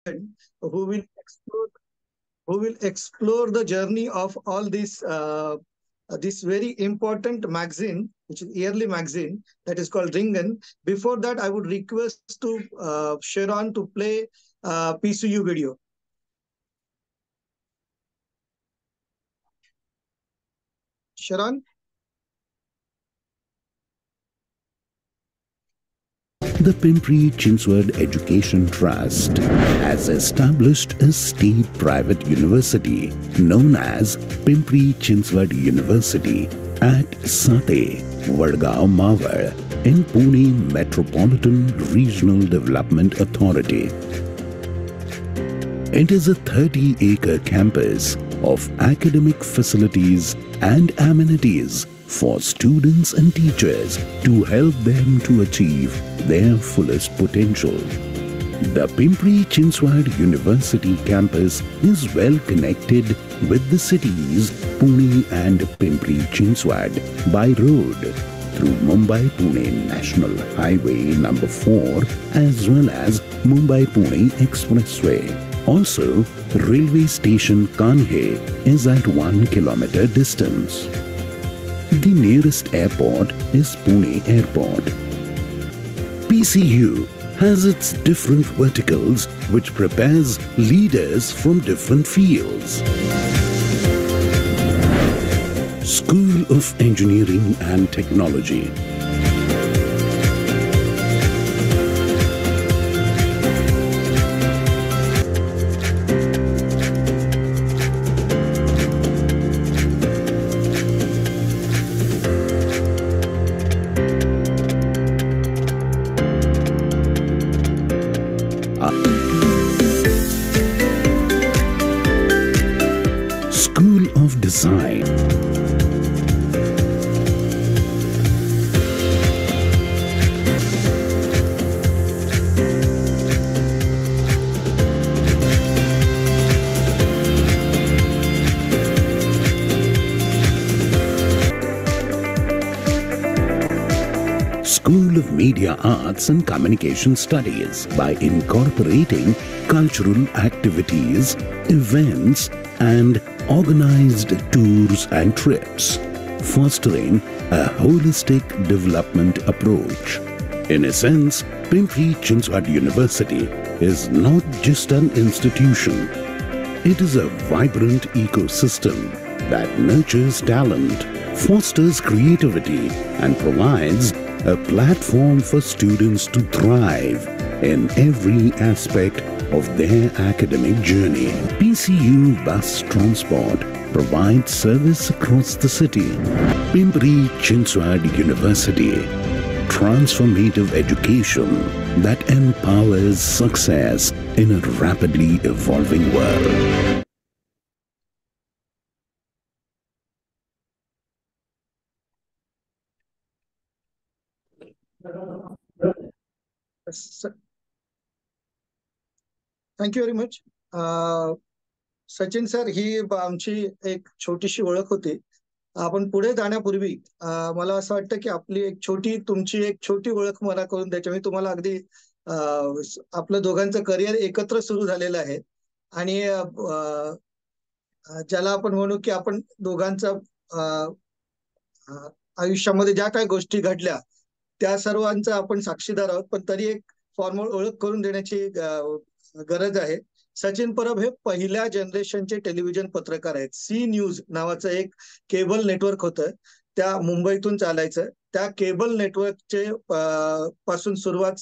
who will explore the journey of all this very important magazine, which is yearly magazine that is called Ringen. Before that, I would request to Sharon to play PCU video. Sharon? The Pimpri-Chinchwad Education Trust has established a state-private university known as Pimpri-Chinchwad University at Sate, Vadgaon Mawar in Pune Metropolitan Regional Development Authority. It is a 30-acre campus of academic facilities and amenities for students and teachers to help them to achieve their fullest potential. The Pimpri-Chinchwad University campus is well connected with the cities Pune and Pimpri-Chinchwad by road through Mumbai-Pune National Highway number 4 as well as Mumbai-Pune Expressway. Also, railway station Kanhe is at 1 kilometer distance. The nearest airport is Pune Airport. PCU has its different verticals which prepares leaders from different fields. School of Engineering and Technology. School of Design. School of Media Arts and Communication Studies by incorporating cultural activities, events, and organized tours and trips, fostering a holistic development approach. In a sense, Pimpri-Chinchwad University is not just an institution. It is a vibrant ecosystem that nurtures talent, fosters creativity, and provides a platform for students to thrive in every aspect of their academic journey. PCU Bus Transport provides service across the city. Pimpri-Chinchwad University, transformative education that empowers success in a rapidly evolving world. Thank you very much. Sachin sir, ही आमची एक छोटीशी ओळख होती. आपण पुढे जाण्यापूर्वी मला असं वाटतं की तुमची एक छोटी ओळख मला करून द्यायची. मी तुम्हाला अगदी आपलं दोघांचं करिअर एकत्र सुरू झालेलं आहे आणि ज्याला आपण म्हणू की आपण दोघांचा आयुष्यामध्ये ज्या काही गोष्टी घडल्या त्या सर्वांचा आपण साक्षीदार आहोत, पण तरी एक फॉर्मल ओळख करून देण्याची गरज आहे. सचिन परब हे पहिल्या जनरेशनचे टेलिव्हिजन पत्रकार आहेत. सी न्यूज नावाचं एक केबल नेटवर्क होतं, त्या मुंबईतून चालायचं. त्या केबल नेटवर्कचे पासून सुरुवात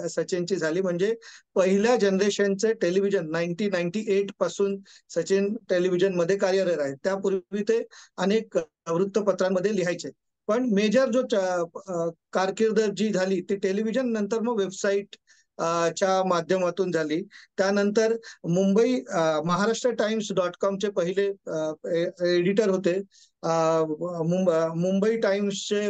सचिनची झाली. म्हणजे पहिल्या जनरेशनचे टेलिव्हिजन 1998 पासून सचिन टेलिव्हिजन मध्ये कार्यरत आहेत. त्यापूर्वी ते अनेक वृत्तपत्रांमध्ये लिहायचे. पण मेजर जो कारकीर्द जी झाली ती टेलिव्हिजन नंतर मग वेबसाईट च्या माध्यमातून झाली. त्यानंतर महाराष्ट्र टाइम्स.com चे पहिले एडिटर होते. मुंबई टाइम्सचे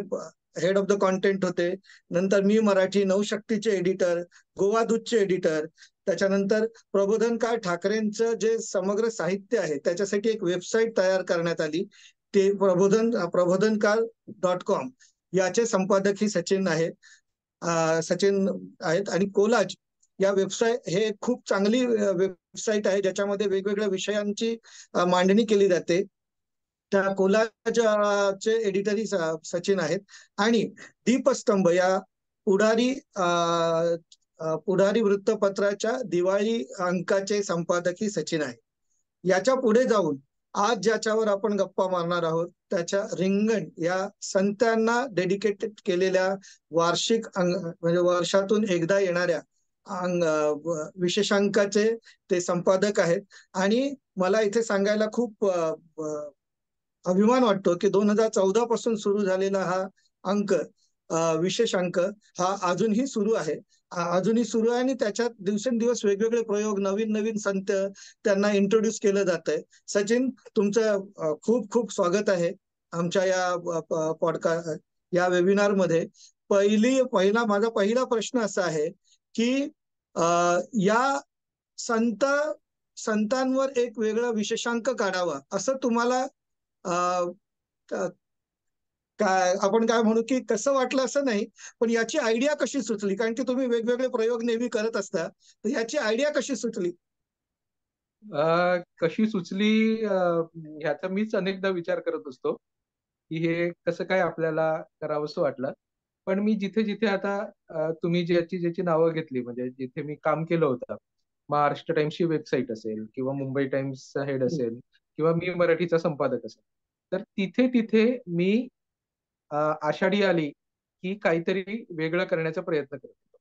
हेड ऑफ द कॉन्टेंट होते. नंतर मी मराठी नवशक्तीचे एडिटर, गोवा दूतचे एडिटर. त्याच्यानंतर प्रबोधनकार ठाकरेंचं जे समग्र साहित्य आहे त्याच्यासाठी एक वेबसाईट तयार करण्यात आली. ते प्रबोधनकार.com याचे संपादक ही सचिन आहेत. आणि कोलाज या वेबसाईट हे खूप चांगली वेबसाईट आहे, ज्याच्यामध्ये वेगवेगळ्या विषयांची मांडणी केली जाते. त्या कोलाजचे एडिटरी सचिन आहेत आणि दीपस्तंभ या पुढारी पुढारी वृत्तपत्राच्या दिवाळी अंकाचे संपादकही सचिन आहे. याच्या पुढे जाऊन आज ज्याच्यावर आपण गप्पा मारणार आहोत त्याच्या रिंगण या संतांना डेडिकेटेड केलेल्या वार्षिक म्हणजे वर्षातून एकदा येणाऱ्या विशेषांकाचे ते संपादक आहेत. आणि मला इथे सांगायला खूप अभिमान वाटतो की 2014 पासून सुरू झालेला हा अंक विशेष अंक हा अजूनही सुरू आहे. अजूनही सुरू आहे आणि त्याच्यात दिवसेंदिवस वेगवेगळे प्रयोग, नवीन नवीन संत त्यांना इंट्रोड्यूस केलं जात आहे. सचिन, तुमचं खूप खूप स्वागत आहे आमच्या या पॉडकास्ट या वेबिनार मध्ये. माझा पहिला प्रश्न असा आहे की या संतांवर एक वेगळा विशेषांक काढावा असं तुम्हाला काय आपण काय म्हणू की कसं वाटलं असं नाही, पण याची आयडिया कशी सुचली? कारण की तुम्ही वेगवेगळे प्रयोग नेहमी करत असता, तर याची आयडिया कशी सुचली? कशी सुचली ह्याचा मीच अनेकदा विचार करत असतो की हे कसं काय आपल्याला करावंसं वाटलं. पण मी जिथे जिथे आता तुम्ही ज्याची नावं घेतली, म्हणजे जिथे मी काम केलं होतं, महाराष्ट्र टाइम्सची वेबसाईट असेल किंवा मुंबई टाइम्सचा हेड असेल किंवा मी मराठीचा संपादक असेल, तर तिथे तिथे मी आषाढी आली की काहीतरी वेगळं करण्याचा प्रयत्न करत होतो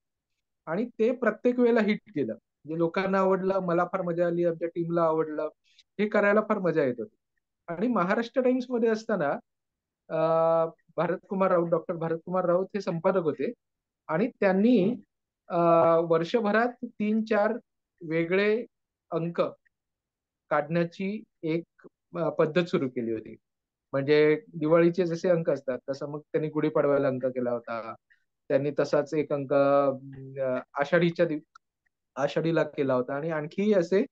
आणि ते प्रत्येक वेळेला हिट केलं. म्हणजे लोकांना आवडलं, मला फार मजा आली, आमच्या टीमला आवडलं, हे करायला फार मजा येत होती. आणि महाराष्ट्र टाइम्स मध्ये असताना डॉक्टर भारतकुमार राऊत हे संपादक होते आणि त्यांनी वर्षभरात 3-4 वेगळे अंक काढण्याची एक पद्धत सुरू केली होती. म्हणजे दिवाळीचे जसे अंक असतात तसं मग त्यांनी गुढीपाडव्याला अंक केला होता. त्यांनी तसाच एक अंक आषाढीला केला होता आणि आणखी असे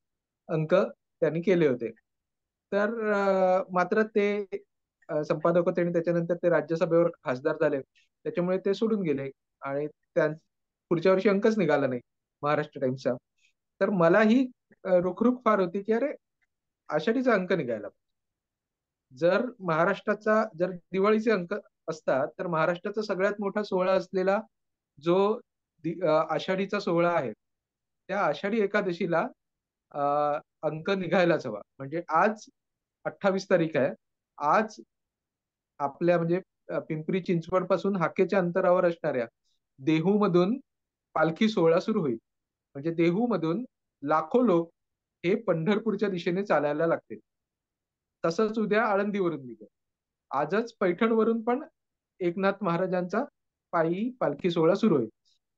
अंक त्यांनी केले होते. तर मात्र ते संपादक होते आणि त्याच्यानंतर ते राज्यसभेवर खासदार झाले, त्याच्यामुळे ते सोडून गेले आणि पुढच्या वर्षी अंकच निघाला नाही महाराष्ट्र टाइम्सचा. तर मला ही रुखरुख फार होती की अरे, आषाढीचा अंक निघायला, जर दिवाळीचे अंक असतात तर महाराष्ट्राचा सगळ्यात मोठा सोहळा असलेला जो आषाढीचा सोहळा आहे, त्या आषाढी एकादशीला अंक निघायलाच हवा. म्हणजे आज 28 तारीख आहे. आज आपल्या म्हणजे पिंपरी चिंचवड पासून हाकेच्या अंतरावर असणाऱ्या देहू मधून पालखी सोहळा सुरू होईल. म्हणजे देहू मधून लाखो लोक हे पंढरपूरच्या दिशेने चालायला लागतील. तसंच उद्या आळंदीवरून निघेल. आजच पैठणवरून पण एकनाथ महाराजांचा पायी पालखी सोहळा सुरू होईल.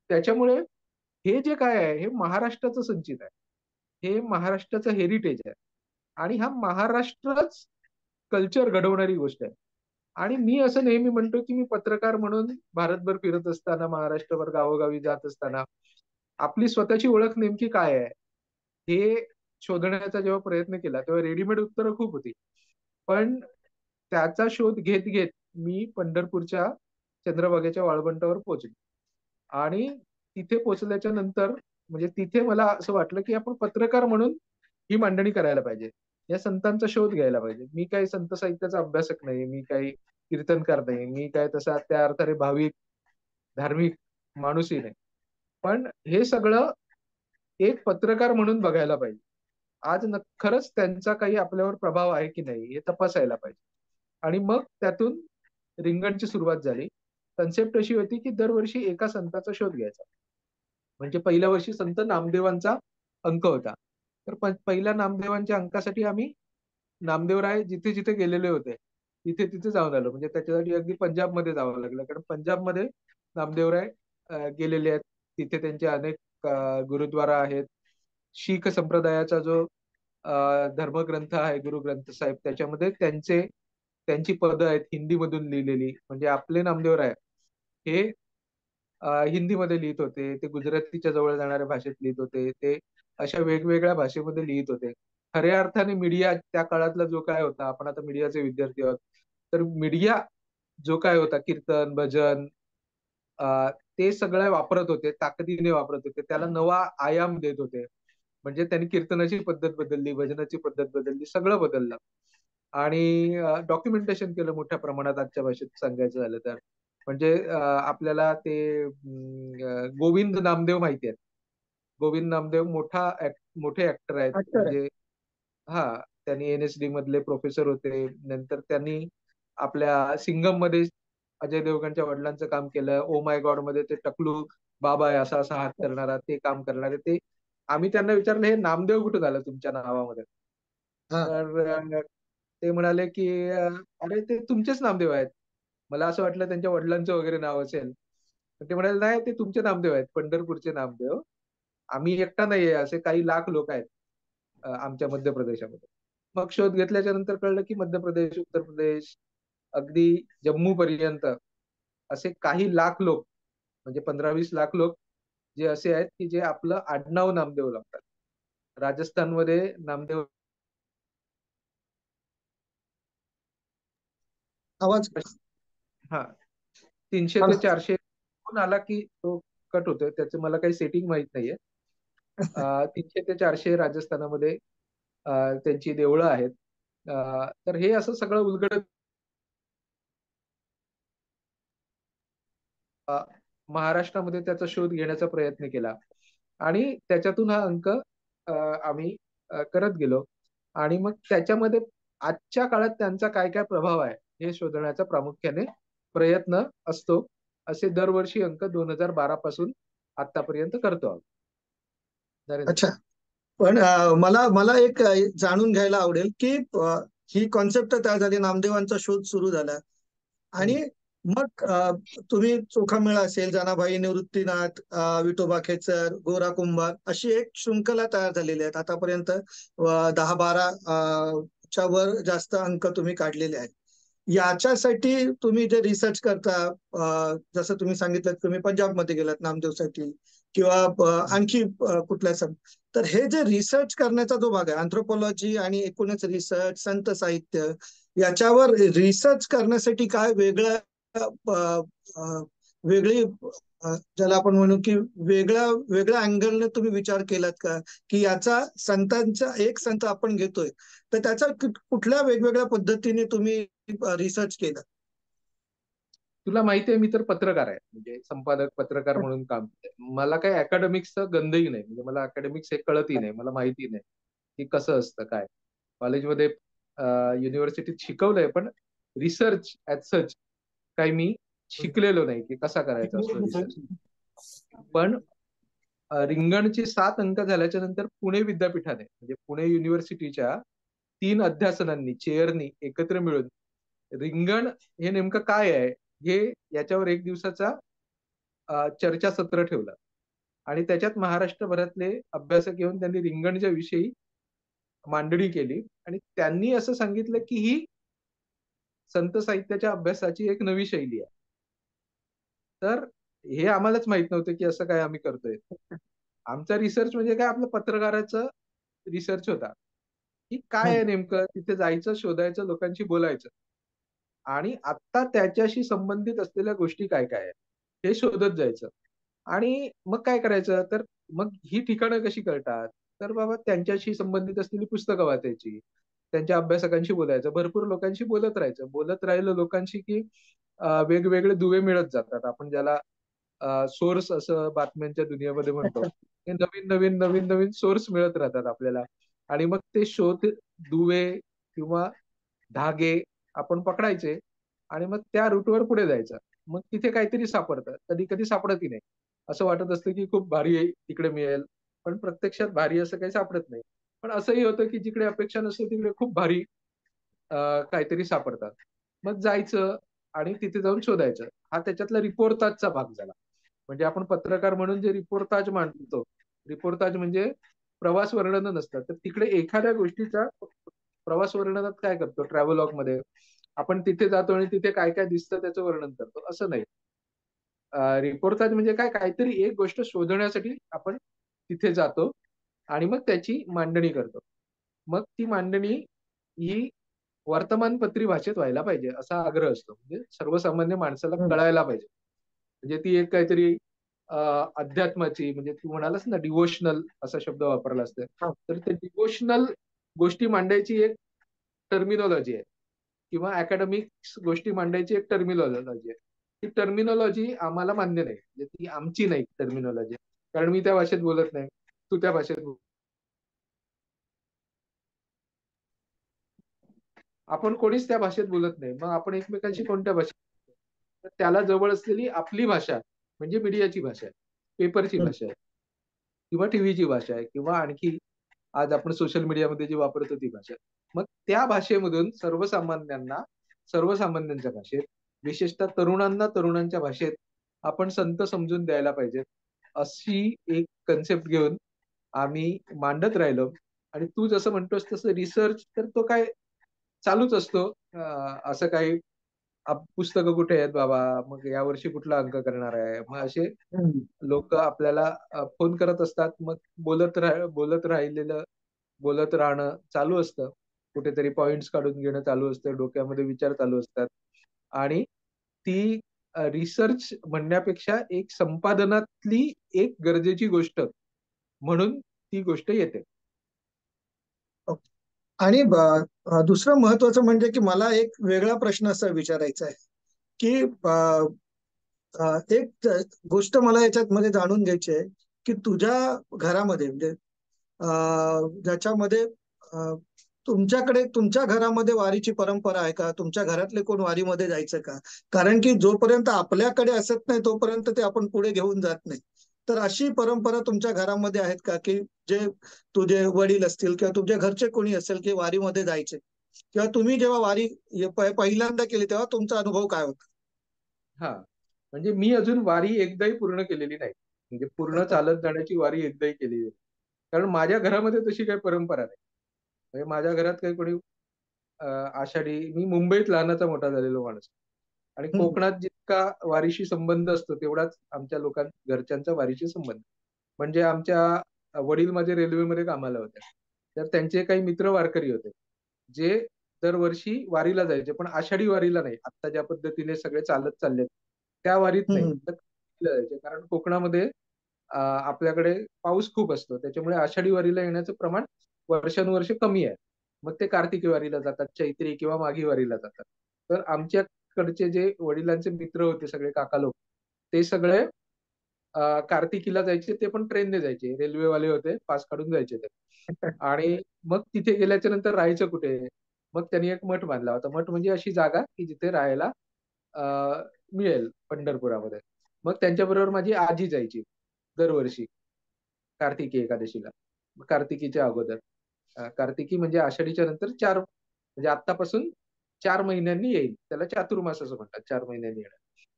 त्याच्यामुळे हे जे काय आहे हे महाराष्ट्राचं संचित आहे, हे महाराष्ट्राचं हेरिटेज आहे आणि हा महाराष्ट्रच कल्चर घडवणारी गोष्ट आहे. आणि मी असं नेहमी म्हणतो की मी पत्रकार म्हणून भारतभर फिरत असताना, महाराष्ट्रभर गावोगावी जात असताना आपली स्वतःची ओळख नेमकी काय आहे हे शोधण्याचा जेव्हा प्रयत्न केला तेव्हा रेडीमेड उत्तरं खूप होती. पण त्याचा शोध घेत घेत मी पंढरपूरच्या चंद्रभागेच्या वाळवंटावर पोहोचलो आणि तिथे पोहोचल्याच्या नंतर म्हणजे तिथे मला असं वाटलं की आपण पत्रकार म्हणून ही मांडणी करायला पाहिजे, या संतांचा शोध घ्यायला पाहिजे. मी काही संत साहित्याचा अभ्यासक नाही, मी काही कीर्तनकार नाही, मी काय तसा त्या अर्थाने भाविक धार्मिक माणूसही नाही. पण हे सगळं एक पत्रकार म्हणून बघायला पाहिजे. आज खरंच त्यांचा काही आपल्यावर प्रभाव आहे की नाही हे तपासायला पाहिजे. आणि मग त्यातून रिंगणची सुरुवात झाली. कन्सेप्ट अशी होती की दरवर्षी एका संताचा शोध घ्यायचा. म्हणजे पहिल्या वर्षी संत नामदेवांचा अंक होता, तर पहिल्या नामदेवांच्या अंकासाठी आम्ही नामदेवराय जिथे जिथे गेलेले होते तिथे तिथे जाऊन आलो. म्हणजे त्याच्यासाठी अगदी पंजाबमध्ये जावं लागलं, कारण पंजाबमध्ये नामदेवराय गेलेले आहेत. तिथे त्यांचे अनेक गुरुद्वारा आहेत. शीख संप्रदायाचा जो धर्मग्रंथ आहे गुरु ग्रंथ साहेब, त्याच्यामध्ये त्यांची पदं आहेत हिंदीमधून लिहिलेली. म्हणजे आपले नामदेवराय हे हिंदीमध्ये लिहित होते, ते गुजरातीच्या जवळ जाणाऱ्या भाषेत लिहित होते, ते अशा वेगवेगळ्या भाषेमध्ये लिहित होते. खऱ्या अर्थाने मीडिया त्या काळातला जो काय होता, आपण आता मीडियाचे विद्यार्थी आहोत, तर मीडिया जो काय होता, कीर्तन भजन ते सगळं वापरत होते, ताकदीने वापरत होते, त्याला नवा आयाम देत होते. म्हणजे त्यांनी कीर्तनाची पद्धत बदलली, भजनाची पद्धत बदलली, सगळं बदललं. आणि डॉक्युमेंटेशन केलं मोठ्या प्रमाणात, आजच्या भाषेत सांगायचं झालं तर. म्हणजे आपल्याला ते गोविंद नामदेव माहिती आहेत. गोविंद नामदेव मोठे ऍक्टर आहेत. ऍक्टर आहे. म्हणजे हा, त्यांनी NSD मधले प्रोफेसर होते. नंतर त्यांनी आपल्या सिंगम मध्ये अजय देवगणच्या वडिलांचं काम केलं. ओ माय गॉड मध्ये ते टकलू बाबा आहे, असा असा हात करणारा, ते काम करणारे. ते आम्ही त्यांना विचारलं, हे नामदेव कुठं झालं तुमच्या नावामध्ये? हा. तर ते म्हणाले की अरे ते तुमचेच नामदेव आहेत. मला असं वाटलं त्यांच्या वडिलांचं वगैरे नाव असेल. तर ते म्हणाले नाही, ते तुमचे नामदेव आहेत, पंढरपूरचे नामदेव. आम्ही एकटा नाहीये, असे काही लाख लोक आहेत आमच्या मध्य प्रदेशामध्ये. मग शोध घेतल्याच्या नंतर कळलं की मध्य प्रदेश, उत्तर प्रदेश, अगदी जम्मू पर्यंत असे काही लाख लोक, म्हणजे 15-20 लाख लोक जे असे आहेत की जे आपलं आडनाव नामदेव लागतात. राजस्थानमध्ये नामदेव आवाज हा 300 ते 400 फोन आला की तो कट होतोय, त्याचं मला काही सेटिंग माहित नाहीये. 300 ते 400 राजस्थानामध्ये त्यांची देवळं आहेत. तर हे असं सगळं उलगडत महाराष्ट्रामध्ये त्याचा शोध घेण्याचा प्रयत्न केला आणि त्याच्यातून हा अंक आम्ही करत गेलो. आणि मग त्याच्यामध्ये आजच्या काळात त्यांचा काय काय प्रभाव आहे हे शोधण्याचा प्रामुख्याने प्रयत्न असतो. असे दरवर्षी अंक 2012 पासून आतापर्यंत करतो आहोत. नरेंद्र. अच्छा. पण मला मला एक जाणून घ्यायला आवडेल की ही कॉन्सेप्ट तयार झाली, नामदेवांचा शोध सुरू झाला आणि हम्म. मग तुम्ही चोखामेळा असेल, जनाभाई, निवृत्तीनाथ, विठोबा खेचर, गोरा कुंभार, अशी एक शृंखला तयार झालेली आहेत. आतापर्यंत 10-12 च्या वर जास्त अंक तुम्ही काढलेले आहेत. याच्यासाठी तुम्ही जे रिसर्च करता, जसं तुम्ही सांगितलं तुम्ही पंजाबमध्ये गेलात नामदेवसाठी किंवा आणखी कुठल्या तर हे जे रिसर्च करण्याचा जो भाग आहे, अँथ्रोपॉलॉजी आणि एकूणच रिसर्च, संत साहित्य, याच्यावर रिसर्च करण्यासाठी काय वेगळं वेगळी ज्याला आपण म्हणू की वेगळ्या अँगलने तुम्ही विचार केलात का, की याचा संतांचा एक संत आपण घेतोय तर त्याचा कुठल्या वेगवेगळ्या पद्धतीने तुम्ही रिसर्च केलं? तुला माहिती आहे, मी तर पत्रकार आहे, म्हणजे संपादक पत्रकार म्हणून काम करते. मला काही अकॅडमिक्सचा गंधही नाही, म्हणजे मला अकॅडमिक्स हे कळतही नाही, मला माहिती नाही की कसं असतं काय. कॉलेजमध्ये युनिव्हर्सिटीत शिकवलंय, पण रिसर्च ऍज सच काही मी शिकलेलो नाही की कसा करायचा असतो रिसर्च. पण रिंगणचे 7 अंक झाल्याच्या नंतर पुणे विद्यापीठाने, म्हणजे पुणे युनिव्हर्सिटीच्या 3 अध्यासनांनी, चेअरनी एकत्र मिळून रिंगण हे नेमकं काय आहे हे याच्यावर 1 दिवसाचा चर्चासत्र ठेवलं. आणि त्याच्यात महाराष्ट्रभरातले अभ्यासक येऊन त्यांनी रिंगणच्या विषयी मांडणी केली आणि त्यांनी असं सांगितलं की ही संत साहित्याच्या अभ्यासाची एक नवी शैली आहे. तर हे आम्हालाच माहित नव्हतं की असं काय आम्ही करतोय. आमचा रिसर्च म्हणजे काय, आपलं पत्रकाराचं रिसर्च होता की काय आहे नेमकं, तिथे जायचं, शोधायचं, लोकांशी बोलायचं आणि आता त्याच्याशी संबंधित असलेल्या गोष्टी काय काय आहेत हे शोधत जायचं. आणि मग काय करायचं, तर मग ही ठिकाणं कशी कळतात, तर बाबा त्यांच्याशी संबंधित असलेली पुस्तकं वाचायची, त्यांच्या अभ्यासकांशी बोलायचं, भरपूर लोकांशी बोलत राहायचं. बोलत राहिलं लोकांशी की वेगवेगळे दुवे मिळत जातात. आपण ज्याला सोर्स असं बातम्यांच्या दुनियेमध्ये म्हणतो, हे नवीन नवीन नवीन नवीन सोर्स मिळत राहतात आपल्याला. आणि मग ते शोध, दुवे किंवा धागे आपण पकडायचे आणि मग त्या रूटवर पुढे जायचं. मग तिथे काहीतरी सापडतं, कधी कधी सापडतही नाही. असं वाटत असतं की खूप भारी तिकडे मिळेल, पण प्रत्यक्षात भारी असं काही सापडत नाही. पण असंही होतं की जिकडे अपेक्षा नसते तिकडे खूप भारी काहीतरी सापडतात. मग जायचं आणि तिथे जाऊन शोधायचं. हा त्याच्यातला रिपोर्टाजचा भाग झाला. म्हणजे आपण पत्रकार म्हणून जे रिपोर्टाज मांडतो, रिपोर्टाज म्हणजे प्रवास वर्णन नसतं, तर तिकडे एखाद्या गोष्टीचा प्रवास वर्णनात काय करतो, ट्रॅव्हलॉग मध्ये आपण तिथे जातो आणि तिथे काय काय दिसतं त्याचं वर्णन करतो, असं नाही. रिपोर्टाज म्हणजे काय, काहीतरी एक गोष्ट शोधण्यासाठी आपण तिथे जातो आणि मग त्याची मांडणी करतो. मग ती मांडणी ही वर्तमानपत्री भाषेत व्हायला पाहिजे असा आग्रह असतो, म्हणजे सर्वसामान्य माणसाला कळायला पाहिजे. म्हणजे ती एक काहीतरी अध्यात्माची, म्हणजे तू म्हणालास ना डिवोशनल असा शब्द वापरला असते, हा. तर ते डिवोशनल गोष्टी मांडायची एक टर्मिनॉलॉजी आहे, किंवा अकॅडमिक्स गोष्टी मांडायची एक टर्मिनॉलॉजी आहे. ती टर्मिनॉलॉजी आम्हाला मान्य नाही, म्हणजे ती आमची नाही टर्मिनॉलॉजी, कारण मी त्या भाषेत बोलत नाही, तू त्या भाषेत आपण कोणीच त्या भाषेत बोलत नाही, मग आपण एकमेकांशी कोणत्या भाषेत? तर त्याला जवळ असलेली आपली भाषा म्हणजे मीडियाची भाषा आहे, पेपरची हम्म. भाषा आहे, किंवा टीव्हीची भाषा आहे, किंवा आणखी आज आपण सोशल मीडियामध्ये जी वापरतो ती भाषा. मग त्या भाषेमधून सर्वसामान्यांच्या भाषेत, विशेषतः तरुणांना तरुणांच्या भाषेत आपण संत समजून द्यायला पाहिजे, अशी एक कन्सेप्ट घेऊन आम्ही मांडत राहिलो. आणि तू जसं म्हणतोस तसं रिसर्च तर तो काय चालूच असतो. असं काही पुस्तकं कुठे आहेत बाबा, मग यावर्षी कुठला अंक करणार आहे, मग असे हम्म. लोक आपल्याला फोन करत असतात. मग बोलत राहणं चालू असतं, कुठेतरी पॉइंट्स काढून घेणं चालू असतं, डोक्यामध्ये विचार चालू असतात. आणि ती रिसर्च म्हणण्यापेक्षा एक संपादनातली एक गरजेची गोष्ट म्हणून ती गोष्ट येते. आणि दुसरं महत्वाचं म्हणजे की मला एक वेगळा प्रश्न असा विचारायचा आहे की एक गोष्ट मला याच्यात मध्ये जाणून घ्यायची आहे की तुझ्या घरामध्ये म्हणजे ज्याच्यामध्ये अ, तुमच्याकडे तुमच्या घरामध्ये वारीची परंपरा आहे का? तुमच्या घरातले कोण वारीमध्ये जायचं का? कारण की जोपर्यंत आपल्याकडे असत नाही तोपर्यंत ते आपण पुढे घेऊन जात नाही. तर अशी परंपरा तुमच्या घरामध्ये आहेत का की जे तुझे वडील असतील किंवा तुमच्या घरचे कोणी असेल की वारीमध्ये जायचे, किंवा तुम्ही जेव्हा वारी पहिल्यांदा केली तेव्हा तुमचा अनुभव काय होता? हा, म्हणजे मी अजून वारी एकदाही पूर्ण केलेली नाही, म्हणजे पूर्ण चालत जाण्याची वारी एकदाही केलेली नाही, कारण माझ्या घरामध्ये तशी काही परंपरा नाही. म्हणजे माझ्या घरात काही कोणी आषाढी, मी मुंबईत लहानाचा मोठा झालेलो माणूस, आणि हम्म. कोकणात जितका वारीशी संबंध असतो तेवढाच आमच्या घरच्यांचा वारीशी संबंध. म्हणजे आमच्या वडील माझे रेल्वेमध्ये कामाला होते, तर त्यांचे काही मित्र वारकरी होते, जे दरवर्षी वारीला जायचे, पण आषाढी वारीला नाही. आता ज्या पद्धतीने सगळे चालत चाललेत त्या वारीत नाही, हम्म. तर जायचे. कारण कोकणामध्ये आपल्याकडे पाऊस खूप असतो, त्याच्यामुळे आषाढी वारीला येण्याचं प्रमाण वर्षानुवर्ष कमी आहे. मग ते कार्तिकी वारीला जातात, चैत्री किंवा माघी वारीला जातात. तर आमच्याकडचे जे वडिलांचे मित्र होते, सगळे काका लोक, ते सगळे कार्तिकीला जायचे, ते पण ट्रेनने जायचे, रेल्वेवाले होते, पास काढून जायचे ते. आणि मग तिथे गेल्याच्या नंतर राहायचं कुठे? मग त्यांनी एक मठ बांधला होता. मठ म्हणजे अशी जागा की जिथे राहायला मिळेल पंढरपुरामध्ये. मग त्यांच्याबरोबर माझी आजी जायची दरवर्षी कार्तिकी एकादशीला, कार्तिकीच्या अगोदर. कार्तिकी म्हणजे आषाढीच्या नंतर 4, म्हणजे आत्तापासून 4 महिन्यांनी येईल, त्याला चातुर्मास असं म्हणतात, 4 महिन्यांनी येणं.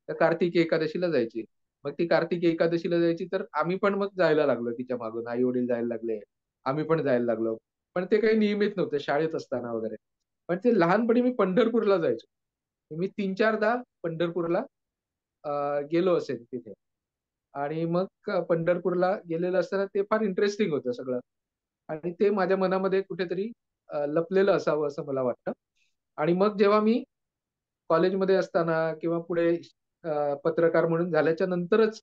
तर कार्तिकी एकादशीला जायची. मग ती कार्तिकी एकादशीला जायची, तर आम्ही पण मग जायला लागलो तिच्या मागून, आई वडील जायला लागले, आम्ही पण जायला लागलो. पण ते काही नियमित नव्हते, शाळेत असताना वगैरे. पण ते लहानपणी मी पंढरपूरला जायचो, मी 3-4दा पंढरपूरला गेलो असेल तिथे. आणि मग पंढरपूरला गेलेलं असताना ते फार इंटरेस्टिंग होतं सगळं, आणि ते माझ्या मनामध्ये कुठेतरी लपलेलं असावं असं मला वाटतं. आणि मग जेव्हा मी कॉलेजमध्ये असताना किंवा पुढे पत्रकार म्हणून झाल्याच्या नंतरच,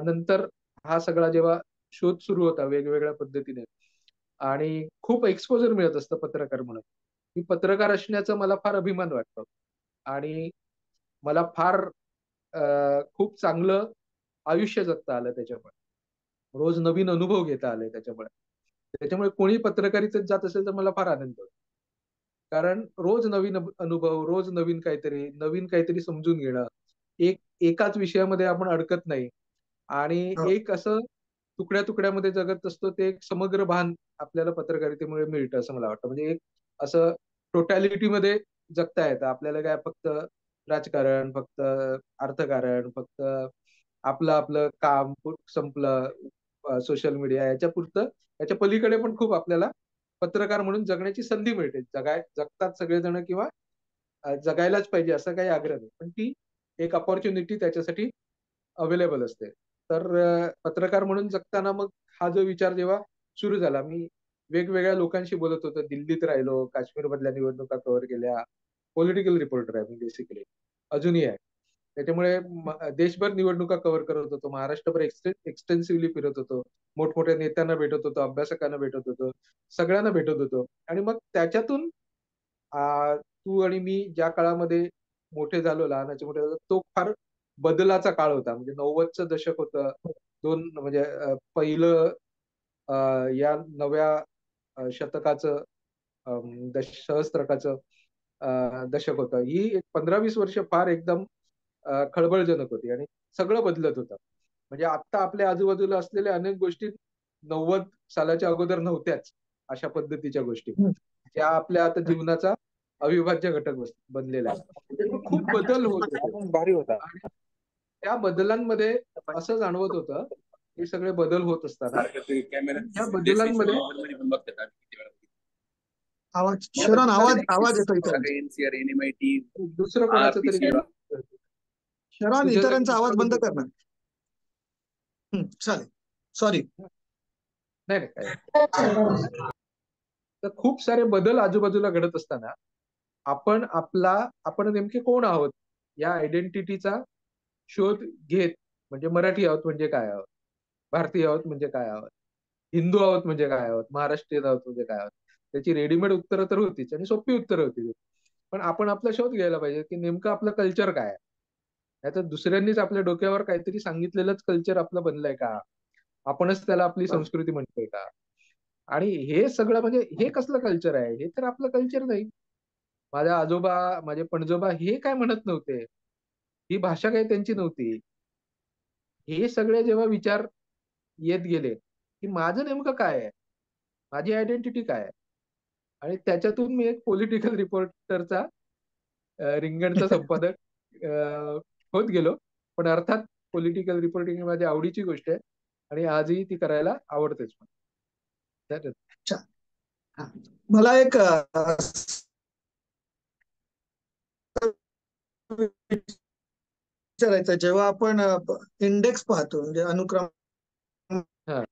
नंतर हा सगळा जेव्हा शोध सुरू होता वेगवेगळ्या पद्धतीने, आणि खूप एक्सपोजर मिळत असतं पत्रकार म्हणून, मी पत्रकार असण्याचा मला फार अभिमान वाटतो. आणि मला फार खूप चांगलं आयुष्य जगता आलं त्याच्यामुळे, रोज नवीन अनुभव घेता आले त्याच्यामुळे. त्याच्यामुळे कोणी पत्रकारितेत जात असेल तर मला फार आनंद होतो, कारण रोज नवीन अनुभव, रोज नवीन काहीतरी समजून घेणं. एकाच विषयामध्ये आपण अडकत नाही, आणि हो. एक असं तुकड्या तुकड्यामध्ये जगत असतो, ते एक समग्र भान आपल्याला पत्रकारितेमुळे मिळतं असं मला वाटतं. म्हणजे एक असं टोटॅलिटीमध्ये जगता येतं आपल्याला. काय फक्त राजकारण, फक्त अर्थकारण, फक्त आपलं आपलं काम संपलं, सोशल मीडिया याच्या पुरतं, याच्या पलीकडे पण खूप आपल्याला पत्रकार म्हणून जगण्याची संधी मिळते. जगतात सगळेजण, किंवा जगायलाच पाहिजे असं काही आग्रह नाही, पण ती एक अपॉर्च्युनिटी त्याच्यासाठी अवेलेबल असते. तर पत्रकार म्हणून जगताना मग हा जो विचार जेव्हा सुरू झाला, मी वेगवेगळ्या लोकांशी बोलत होतो, दिल्लीत राहिलो, काश्मीर मधल्या निवडणुका कव्हर केल्या, पॉलिटिकल रिपोर्टर आहे मी बेसिकली, अजूनही आहे. त्याच्यामुळे देशभर निवडणुका कव्हर करत होतो, महाराष्ट्रभर एक्सटेन्सिव्हली फिरत होतो, मोठमोठ्या नेत्यांना भेटत होतो, अभ्यासकांना भेटत होतो, सगळ्यांना भेटत होतो. आणि मग त्याच्यातून तू आणि मी ज्या काळामध्ये मोठे झालो, लहानाचे मोठे झालो, तो फार बदलाचा काळ होता. म्हणजे 90चं दशक होतं. म्हणजे पहिलं या नव्या शतकाचं सहस्त्रकाचं दशक होतं. ही एक 15-20 वर्ष फार एकदम खळबळजनक होती आणि सगळं बदलत होतं. म्हणजे आता आपल्या आजूबाजूला असलेल्या अनेक गोष्टी 90 सालाच्या अगोदर नव्हत्याच. अशा पद्धतीच्या गोष्टी, ज्या आपल्या आता जीवनाचा अविभाज्य घटक बनलेला आहे. त्यामुळे खूप बदल होत होते. भारी होता. आणि त्या बदलांमध्ये असं जाणवत होतं, हे सगळे बदल होत असताना या बदलांमध्ये आवाज शिवरान, आवाज येतो इतर दुसरं कोणाचं तरी शिवरान, तुझ्या जागी इतरांचा आवाज दुसरं बंद कोणी- करणार. चालेल, सॉरी. नाही नाही, काय. तर खूप सारे बदल आजूबाजूला घडत असताना आपण नेमके कोण आहोत या आयडेंटिटीचा शोध घेत, म्हणजे मराठी आहोत म्हणजे काय आहोत, भारतीय आहोत म्हणजे काय आहोत, हिंदू आहोत म्हणजे काय आहोत, महाराष्ट्रीयन आहोत म्हणजे काय आहोत, त्याची रेडीमेड उत्तरं तर होतीच आणि सोपी उत्तरं होती. पण आपण आपला शोध घ्यायला पाहिजे की नेमकं आपलं कल्चर काय आहे. नाहीतर दुसऱ्यांनीच आपल्या डोक्यावर काहीतरी सांगितलेलंच कल्चर आपलं बनलंय का, आपणच त्याला आपली संस्कृती म्हणतोय का. आणि हे सगळं म्हणजे हे कसलं कल्चर आहे, हे तर आपलं कल्चर नाही. माझ्या आजोबा, माझे पणजोबा हे काय म्हणत नव्हते, ही भाषा काही त्यांची नव्हती. हे सगळे जेव्हा विचार येत गेले की माझं नेमकं काय आहे, माझी आयडेंटिटी काय आहे. आणि त्याच्यातून मी एक पॉलिटिकल रिपोर्टरचा रिंगणचा संपादक होत गेलो. पण अर्थात पॉलिटिकल रिपोर्टिंग ही माझी आवडीची गोष्ट आहे आणि आजही ती करायला आवडतेच. अच्छा. मला एक विचारायचं, जेव्हा आपण इंडेक्स पाहतो म्हणजे अनुक्रम हा.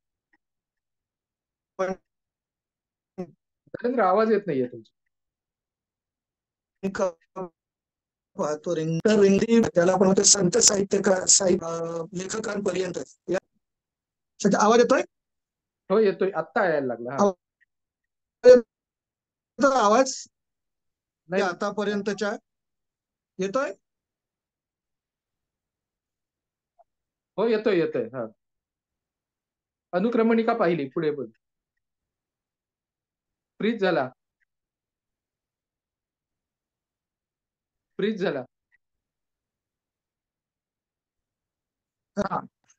आवाज येत नाहीये तुमचा. पाहतो रिंगणी, त्याला आपण म्हणतो संत लेखकांपर्यंत आवाज येतोय. हो येतोय, आत्ता यायला लागला. आवाज नाही आतापर्यंतच्या येतोय. हो येतोय येतोय. हा, अनुक्रमणिका पाहिली, पुढे बोल. फ्रीज झाला.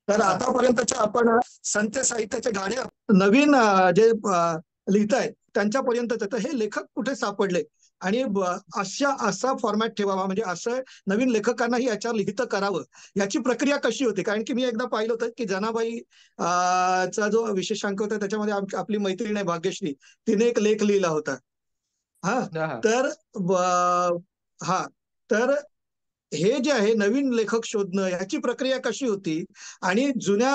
तर आतापर्यंतच्या आपण संत साहित्याचे गाणे नवीन जे लिहितायत त्यांच्यापर्यंत तर हे लेखक कुठे सापडले आणि असा फॉर्मॅट ठेवावा, म्हणजे असं नवीन लेखकांनाही याच्यावर लिहितं करावं, याची प्रक्रिया कशी होती. कारण की मी एकदा पाहिलं होतं की जनाबाई चा जो विशेषांक होता त्याच्यामध्ये आपली मैत्रीण आहे भाग्यश्री, तिने एक लेख लिहिला होता. तर तर हे जे आहे नवीन लेखक शोधणं, ह्याची प्रक्रिया कशी होती आणि जुन्या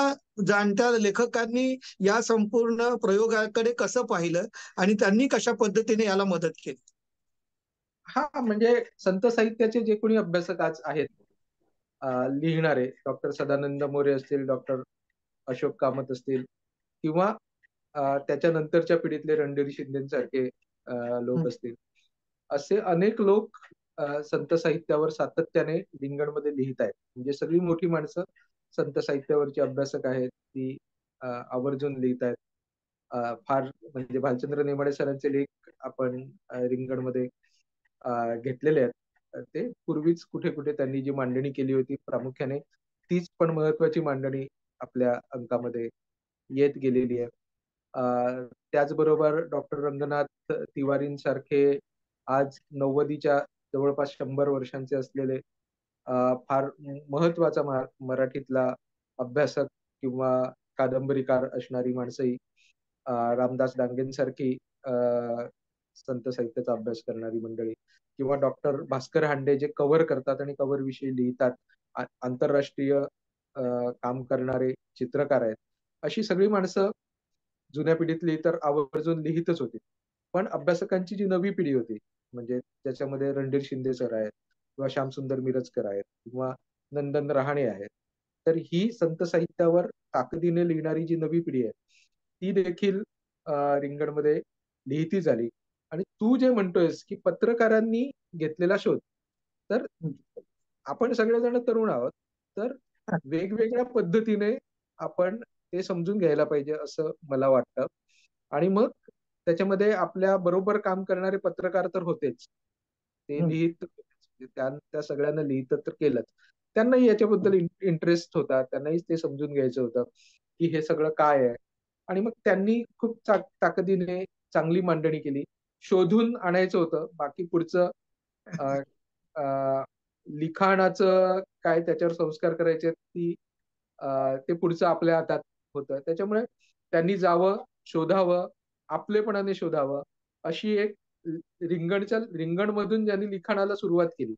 जाणत्या लेखकांनी या संपूर्ण प्रयोगाकडे कसं पाहिलं आणि त्यांनी कशा पद्धतीने याला मदत केली. हा, म्हणजे संत साहित्याचे जे कोणी अभ्यासक आज आहेत लिहिणारे, डॉक्टर सदानंद मोरे असतील, डॉक्टर अशोक कामत असतील, किंवा त्याच्यानंतरच्या पिढीतले रणधीर शिंदेसारखे लोक असतील, असे अनेक लोक संत साहित्यावर सातत्याने रिंगणमध्ये लिहित आहेत. म्हणजे सगळी मोठी माणसं संत साहित्यावरची अभ्यासक आहेत, ती आवर्जून लिहित आहेत. फार म्हणजे भालचंद्र नेमाडे सरांचे लेख आपण रिंगणमध्ये घेतलेले आहेत. ते पूर्वीच कुठे कुठे त्यांनी जी मांडणी केली होती प्रामुख्याने तीच पण महत्वाची मांडणी आपल्या अंकामध्ये येत गेलेली आहे. त्याचबरोबर डॉक्टर रंगनाथ तिवारींसारखे आज 90च्या जवळपास 100 वर्षांचे असलेले फार महत्वाचा मराठीतला अभ्यासक किंवा कादंबरीकार असणारी माणसंही, रामदास डांगेंसारखी संत साहित्याचा अभ्यास करणारी मंडळी, किंवा डॉक्टर भास्कर हांडे जे कव्हर करतात आणि कव्हर विषयी लिहितात, आंतरराष्ट्रीय काम करणारे चित्रकार आहेत, अशी सगळी माणसं जुन्या पिढीतली तर आवर्जून लिहितच होती. पण अभ्यासकांची जी नवी पिढी होती, म्हणजे त्याच्यामध्ये रणधीर शिंदे सर आहेत किंवा श्यामसुंदर मिरजकर आहेत किंवा नंदन रहाणे आहेत. तर ही संत साहित्यावर ताकदीने लिहिणारी जी नवी पिढी आहे ती देखील रिंगणमध्ये लिहिती झाली. आणि तू जे म्हणतोयस की पत्रकारांनी घेतलेला शोध, तर आपण सगळेजण तरुण आहोत, तर वेगवेगळ्या पद्धतीने आपण ते समजून घ्यायला पाहिजे असं मला वाटतं. आणि मग त्याच्यामध्ये आपल्या बरोबर काम करणारे पत्रकार तर होतेच. ते हम्म. लिहित त्या सगळ्यांना लिहित तर केलंच. त्यांनाही याच्याबद्दल इंटरेस्ट होता. त्यांनाही ते समजून घ्यायचं होतं की हे सगळं काय आहे. आणि मग त्यांनी खूप ताकदीने चांगली मांडणी केली. शोधून आणायचं होतं. बाकी पुढचं अ, अ, लिखाणाचं काय त्याच्यावर संस्कार करायचे ते पुढचं आपल्या हातात होतं. त्याच्यामुळे त्यांनी जावं, शोधावं, आपलेपणाने शोधावं, अशी एक रिंगणमधून ज्यांनी लिखाणाला सुरुवात केली,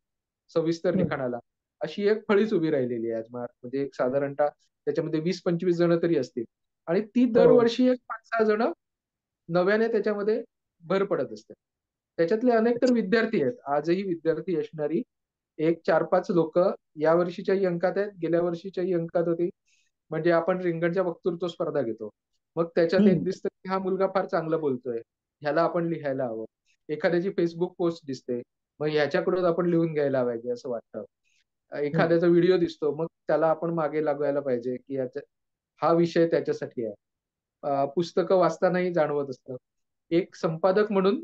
सविस्तर हम्म. लिखाणाला, अशी एक फळीच उभी राहिलेली आहे आज म्हणजे एक साधारणतः त्याच्यामध्ये 20-25 जण तरी असतील. आणि ती हो. दरवर्षी एक 5-6 जण नव्याने त्याच्यामध्ये भर पडत असते. त्याच्यातले अनेक तर विद्यार्थी आहेत. आजही विद्यार्थी असणारी एक 4-5 लोक या वर्षीच्याही अंकात आहेत, गेल्या वर्षीच्याही अंकात होती. म्हणजे आपण रिंगणच्या वक्तृत्व स्पर्धा घेतो. मग त्याच्यात एक हम्म. दिसतं की हा मुलगा फार चांगलं बोलतोय. ह्याला आपण लिहायला हवं. एखाद्याची फेसबुक पोस्ट दिसते. मग ह्याच्याकडून आपण लिहून घ्यायला पाहिजे असं वाटतं. हम्म. एखाद्याचा व्हिडिओ दिसतो, मग त्याला आपण मागे लागायला पाहिजे की हा विषय त्याच्यासाठी आहे. पुस्तकं वाचतानाही जाणवत असतं. एक संपादक म्हणून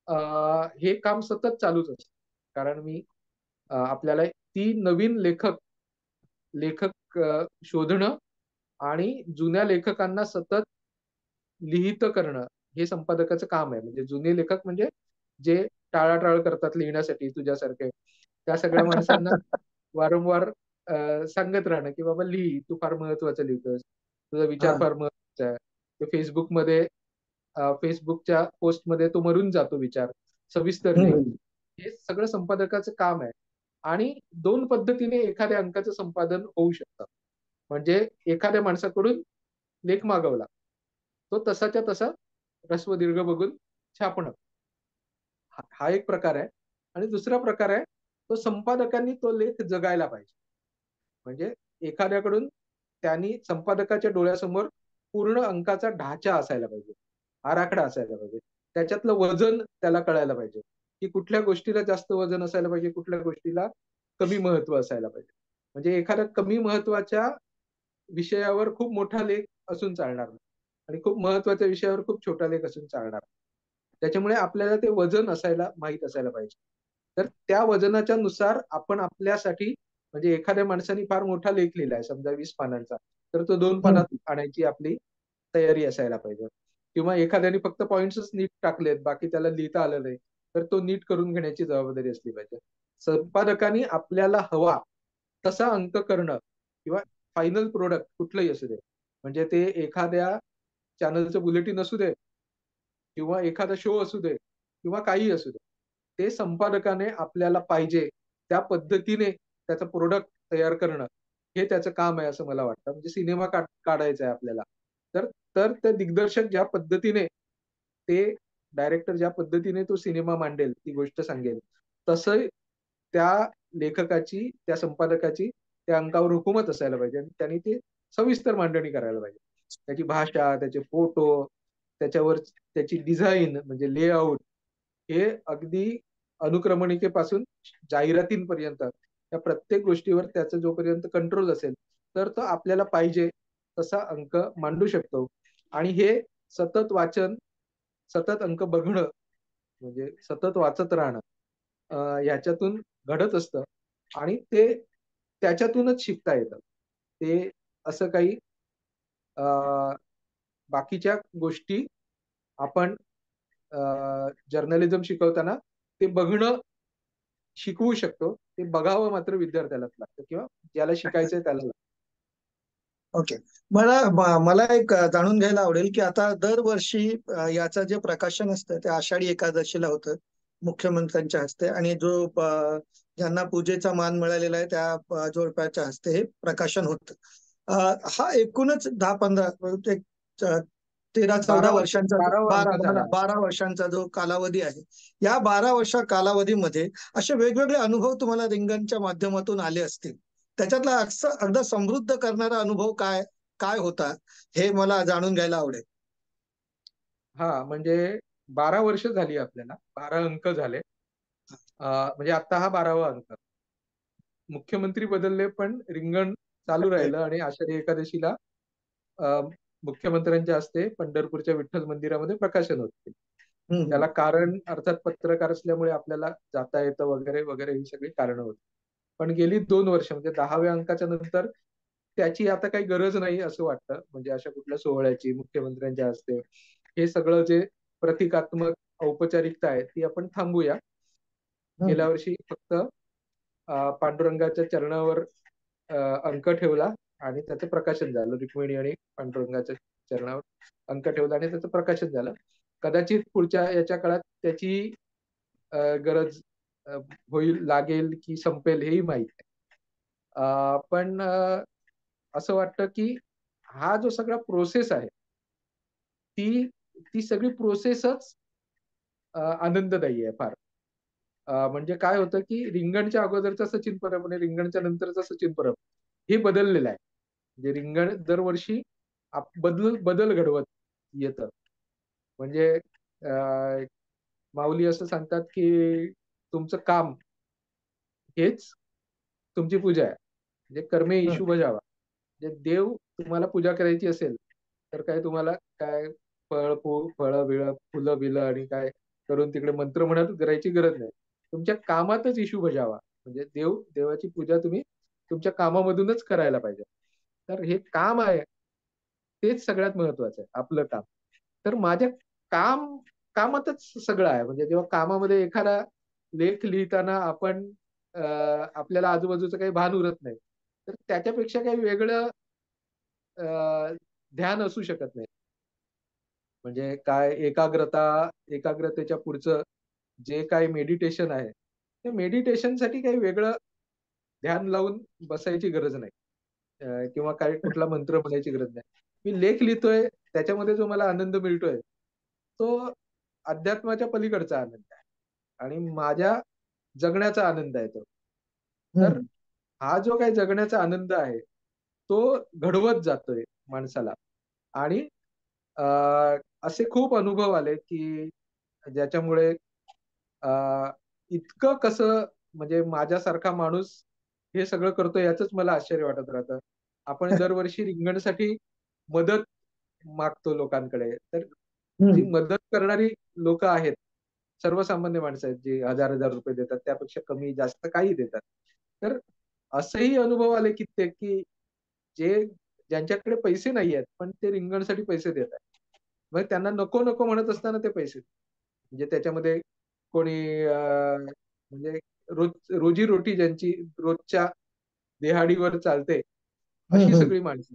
अ, हे काम सतत चालूच असतं. कारण मी आपल्याला ती नवीन लेखक लेखक शोधणं आणि जुन्या लेखकांना सतत लिहित करणं हे संपादकाचं काम आहे. म्हणजे जुने लेखक म्हणजे जे टाळाटाळ करतात लिहिण्यासाठी तुझ्यासारखे, त्या सगळ्या माणसांना वारंवार सांगत राहणं की बाबा लिही, तू फार महत्वाचं लिहितोयस, तुझा विचार हा. फार महत्वाचा आहे. ते फेसबुकमध्ये फेसबुकच्या पोस्टमध्ये तो मरून जातो विचार, सविस्तर लिह. हम्म. हे सगळं संपादकाचं काम आहे. आणि दोन पद्धतीने एखाद्या अंकाचं संपादन होऊ शकतं. म्हणजे एखाद्या माणसाकडून लेख मागवला, तो तसाच्या तसा ऱ्हस्व दीर्घ बघून छापणं, हा एक प्रकार आहे. आणि दुसरा प्रकार आहे, तो संपादकांनी तो लेख जगायला पाहिजे. म्हणजे एखाद्याकडून त्यांनी संपादकाच्या डोळ्यासमोर पूर्ण अंकाचा ढाचा असायला पाहिजे, आराखडा असायला पाहिजे. त्याच्यातलं वजन त्याला कळायला पाहिजे, की कुठल्या गोष्टीला जास्त वजन असायला पाहिजे, कुठल्या गोष्टीला कमी महत्व असायला पाहिजे. म्हणजे एखाद्या कमी महत्वाच्या विषयावर खूप मोठा लेख असून चालणार नाही आणि खूप महत्वाच्या विषयावर खूप छोटा लेख असून चालणार नाही. त्याच्यामुळे आपल्याला ते वजन माहीत असायला पाहिजे. तर त्या वजनाच्या नुसार आपण आपल्यासाठी, म्हणजे एखाद्या माणसाने फार मोठा लेख लिहिलाय समजा 20 पानांचा, तर तो 2 हम्म. पानात आणायची आपली तयारी असायला पाहिजे. किंवा एखाद्याने फक्त पॉइंट्सच नीट टाकलेत, बाकी त्याला लिहिता आलं नाही, तर तो नीट करून घेण्याची जबाबदारी असली पाहिजे. संपादकांनी आपल्याला हवा तसा अंक करणं किंवा फायनल प्रोडक्ट कुठलंही असू दे, म्हणजे ते एखाद्या चॅनलचं बुलेटिन असू दे किंवा एखादा शो असू दे किंवा काहीही असू दे, ते संपादकाने आपल्याला पाहिजे त्या पद्धतीने त्याचं प्रोडक्ट तयार करणं हे त्याचं काम आहे असं मला वाटतं. म्हणजे सिनेमा काढायचा आहे आपल्याला, तर तर ते दिग्दर्शक ज्या पद्धतीने, ते डायरेक्टर ज्या पद्धतीने तो सिनेमा मांडेल, ती गोष्ट सांगेल, तसं त्या लेखकाची, त्या संपादकाची त्या अंकावर हुकूमत असायला पाहिजे आणि त्यांनी ती सविस्तर मांडणी करायला पाहिजे. त्याची भाषा, त्याचे फोटो, त्याच्यावर त्याची डिझाईन म्हणजे लेआउट, हे अगदी अनुक्रमणिकेपासून जाहिरातींपर्यंत त्या प्रत्येक गोष्टीवर त्याचं जोपर्यंत कंट्रोल असेल, तर तो आपल्याला पाहिजे तसा अंक मांडू शकतो. आणि हे सतत वाचन, सतत अंक बघणं, म्हणजे सतत वाचत राहणं, याच्यातून घडत असतं. आणि ते त्याच्यातूनच शिकता येतं. ते असं काही बाकीच्या गोष्टी आपण जर्नलिझम शिकवताना ते बघणं शिकवू शकतो. ते बघावं मात्र विद्यार्थ्यालाच लागतं किंवा ज्याला शिकायचंय त्याला लागतं. ओके. मला एक जाणून घ्यायला आवडेल की आता दरवर्षी याचं जे प्रकाशन असतं ते आषाढी एकादशीला होतं मुख्यमंत्र्यांच्या हस्ते, आणि जो ज्यांना पूजेचा मान मिळालेला आहे त्या जोडप्याच्या हस्ते हे प्रकाशन होतं. हा एकूणच 10-15 एक 13-14 वर्षांचा 12 वर्ष झाला. 12 वर्षांचा जो कालावधी आहे, या 12 वर्षा कालावधीमध्ये असे वेगवेगळे अनुभव तुम्हाला रिंगणच्या माध्यमातून आले असतील. त्याच्यातला अगदा समृद्ध करणारा अनुभव काय काय होता हे मला जाणून घ्यायला आवडेल. हा, म्हणजे 12 वर्ष झाली आपल्याला, 12 अंक झाले. म्हणजे आता हा 12वा अंक. मुख्यमंत्री बदलले पण रिंगण चालू राहिलं आणि आषाढी एकादशीला अ, मुख्यमंत्र्यांच्या हस्ते पंढरपूरच्या विठ्ठल मंदिरामध्ये प्रकाशन होते. हम्म, त्याला कारण अर्थात पत्रकार असल्यामुळे आपल्याला जाता येतं वगैरे वगैरे ही सगळी कारणं होती. पण गेली 2 वर्ष म्हणजे 10व्या अंकाच्या नंतर त्याची आता काही गरज नाही असं वाटतं. म्हणजे अशा कुठल्या सोहळ्याची मुख्यमंत्र्यांच्या हस्ते हे सगळं जे प्रतिकात्मक औपचारिकता आहे ती आपण थांबूया. गेल्या हम्म, वर्षी फक्त पांडुरंगाच्या चरणावर अ, अंक ठेवला आणि त्याचं प्रकाशन झालं. रुक्मिणी आणि पांडुरंगाच्या चरणावर अंक ठेवला आणि त्याचं प्रकाशन झालं. कदाचित पुढच्या याच्या काळात त्याची गरज अ, होईल, लागेल की संपेल हेही माहित नाही. पण असं वाटतं की हा जो सगळा प्रोसेस आहे ती ती सगळी प्रोसेसच आनंददायी आहे फार. म्हणजे काय होतं की रिंगणच्या अगोदरचा सचिन परब आणि रिंगणच्या नंतरचा सचिन परब हे बदललेलं आहे. म्हणजे रिंगण दरवर्षी बदल बदल घडवत येतं. म्हणजे माऊली असं सांगतात की तुमचं काम हेच तुमची पूजा आहे. म्हणजे कर्मे हम्म, ईशु बजावा. म्हणजे देव तुम्हाला पूजा करायची असेल तर काय तुम्हाला काय फळं बिळं फुलं बिलं आणि काय करून तिकडे मंत्र म्हणत करायची गरज नाही. तुमच्या कामातच इशू बजावा. म्हणजे देवाची पूजा तुम्ही तुमच्या कामामधूनच करायला पाहिजे. तर हे काम आहे तेच सगळ्यात महत्वाचं आहे, आपलं काम. तर माझ्या काम कामातच सगळं आहे. म्हणजे जेव्हा कामामध्ये एखादा लेख लिहिताना आपण आपल्याला आजूबाजूचं काही भान उरत नाही, तर त्याच्यापेक्षा काही वेगळं ध्यान असू शकत नाही. म्हणजे काय एकाग्रतेच्या पुढचं जे काही मेडिटेशन आहे, ते मेडिटेशनसाठी काही वेगळं ध्यान लावून बसायची गरज नाही. किंवा काही कुठला मंत्र म्हणायची गरज नाही. मी लेख लिहितोय, त्याच्यामध्ये जो मला आनंद मिळतोय, तो अध्यात्माच्या पलीकडचा आनंद आहे. आणि माझ्या जगण्याचा आनंद आहे तो. तर हम्म, हा जो काही जगण्याचा आनंद आहे, तो घडवत जातोय माणसाला. आणि अ, असे खूप अनुभव आले, की ज्याच्यामुळे अ, इतकं कसं म्हणजे माझ्यासारखा माणूस हे सगळं करतो याचंच मला आश्चर्य वाटत राहतं. आपण दरवर्षी रिंगणसाठी मदत मागतो लोकांकडे. तर जी हम्म, मदत करणारी लोकं आहेत, सर्वसामान्य माणसं आहेत, जी हजार-हजार रुपये देतात, त्यापेक्षा कमी जास्त काही देतात. तर असेही अनुभव आले कित्येक, की जे ज्यांच्याकडे पैसे नाहीयेत, पण ते रिंगणसाठी पैसे देतात. मग त्यांना नको, नको म्हणत असताना ते पैसे म्हणजे त्याच्यामध्ये कोणी म्हणजे रोजी-रोटी ज्यांची रोजच्या देहाडीवर चालते, अशी हम्म, सगळी माणसं.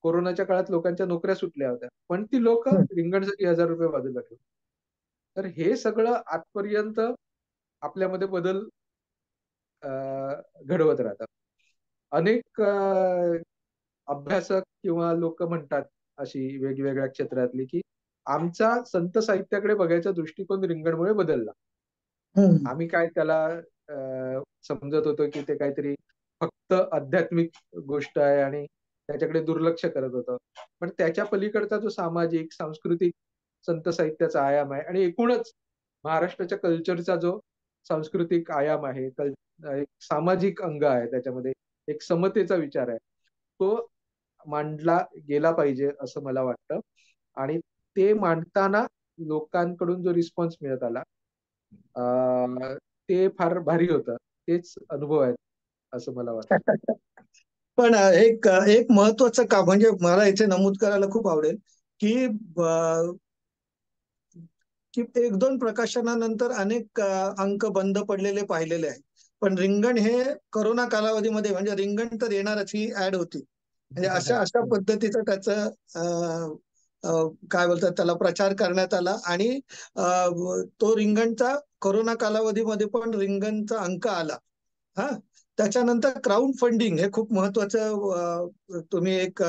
कोरोनाच्या काळात लोकांच्या नोकऱ्या सुटल्या होत्या. पण ती लोकं हम्म. रिंगणसाठी ₹1000 बाजूला ठेवून. तर हे सगळं आजपर्यंत आपल्यामध्ये बदल अ, घडवत राहतात. अनेक अभ्यासक किंवा लोकं म्हणतात अशी वेगवेगळ्या क्षेत्रातली, की आमचा संत साहित्याकडे बघायचा दृष्टिकोन रिंगणमुळे बदलला. हम्म, आम्ही काय त्याला समजत होतो, की ते काहीतरी फक्त आध्यात्मिक गोष्ट आहे आणि त्याच्याकडे दुर्लक्ष करत होतो. पण त्याच्या पलीकडचा जो सामाजिक, सांस्कृतिक संत साहित्याचा आयाम आहे आणि एकूणच महाराष्ट्राच्या कल्चरचा जो सांस्कृतिक आयाम आहे, एक सामाजिक अंग आहे त्याच्यामध्ये, एक समतेचा विचार आहे. तो मांडला गेला पाहिजे असं मला वाटतं आणि ते मांडताना लोकांकडून जो रिस्पॉन्स मिळत आला ते फार भारी होतं. तेच अनुभव आहेत असं मला वाटतं. पण एक महत्वाचं काम म्हणजे मला इथे नमूद करायला खूप आवडेल, की की 1-2 प्रकाशनानंतर अनेक अंक बंद पडलेले पाहिलेले आहेत. पण रिंगण हे कोरोना कालावधीमध्ये म्हणजे रिंगण तर येणारच ही ऍड होती. म्हणजे अशा अशा पद्धतीचं त्याचं काय बोलतात त्याला प्रचार करण्यात आला आणि तो रिंगणचा कोरोना कालावधीमध्ये पण रिंगणचा अंक आला. हां. त्याच्यानंतर क्राऊड फंडिंग हे खूप महत्वाचं तुम्ही एक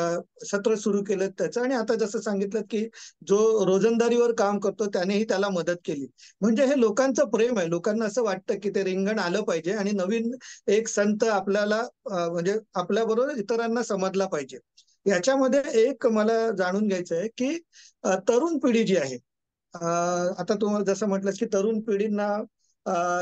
सत्र सुरू केलं त्याचं. आणि आता जसं सांगितलं की जो रोजंदारीवर काम करतो त्यानेही त्याला मदत केली. म्हणजे हे लोकांचं प्रेम आहे. लोकांना असं वाटतं की ते रिंगण आलं पाहिजे आणि नवीन एक संत आपल्याला म्हणजे आपल्याबरोबर इतरांना समजला पाहिजे. याच्यामध्ये एक मला जाणून घ्यायचं आहे की तरुण पिढी जी आहे, आता तुम्हाला जसं म्हटलं की तरुण पिढींना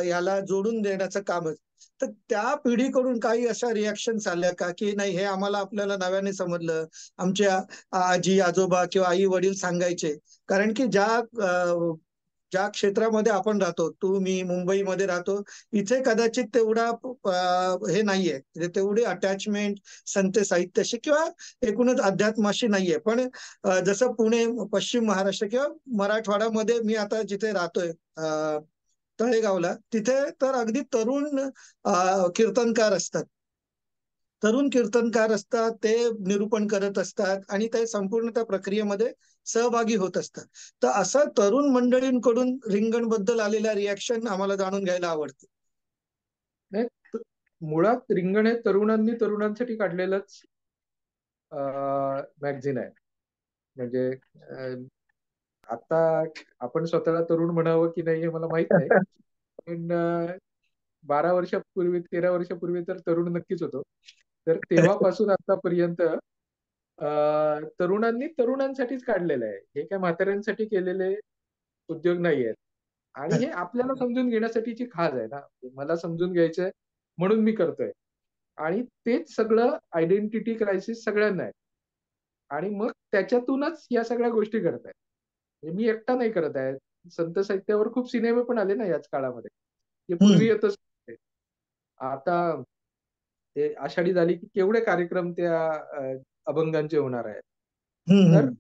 याला जोडून देण्याचं काम आहे. तर त्या पिढीकडून काही अशा रिएक्शन्स आल्या का, की नाही हे आम्हाला आपल्याला नव्याने समजलं. आमच्या आजी, आजोबा किंवा आई-वडील सांगायचे. कारण की ज्या क्षेत्रामध्ये आपण राहतो, तू, मी मुंबईमध्ये राहतो, इथे कदाचित तेवढा हे नाहीये. म्हणजे तेवढी अटॅचमेंट संत साहित्याशी किंवा एकूणच अध्यात्माशी नाहीये. पण जसं पुणे, पश्चिम महाराष्ट्र किंवा मराठवाड्यामध्ये मी आता जिथे राहतोय तळेगावला, तिथे तर अगदी तरुण कीर्तनकार असतात. तरुण कीर्तनकार असतात, ते निरूपण करत असतात आणि ते संपूर्ण त्या प्रक्रियेमध्ये सहभागी होत असतात. तर असं तरुण मंडळींकडून रिंगणबद्दल आलेल्या रिएक्शन आम्हाला जाणून घ्यायला आवडते. नाही, मुळात रिंगण हे तरुणांनी तरुणांसाठी काढलेलंच मॅगझिन आहे. म्हणजे आता आपण स्वतःला तरुण म्हणावं की नाही हे मला माहित नाही. पण 12 वर्षापूर्वी, 13 वर्षापूर्वी तर तरुण नक्कीच होतो. तर तेव्हापासून आतापर्यंत तरुणांनी तरुणांसाठीच काढलेलं आहे. हे काय म्हाताऱ्यांसाठी केलेले उद्योग नाही आहेत. आणि हे आपल्याला समजून घेण्यासाठीची खाज आहे ना. मला समजून घ्यायचंय म्हणून मी करतोय. आणि तेच सगळं आयडेंटिटी क्रायसिस सगळ्यांना आहे. आणि मग त्याच्यातूनच या सगळ्या गोष्टी घडत आहेत. म्हणजे मी एकटा नाही करत आहे. संत साहित्यावर खूप सिनेमे पण आले ना याच काळामध्ये. जे पूर्वी हं, येतच नव्हते. आता ते आषाढी झाली की केवढे कार्यक्रम त्या अभंगांचे होणार आहेत. हं, तर हं.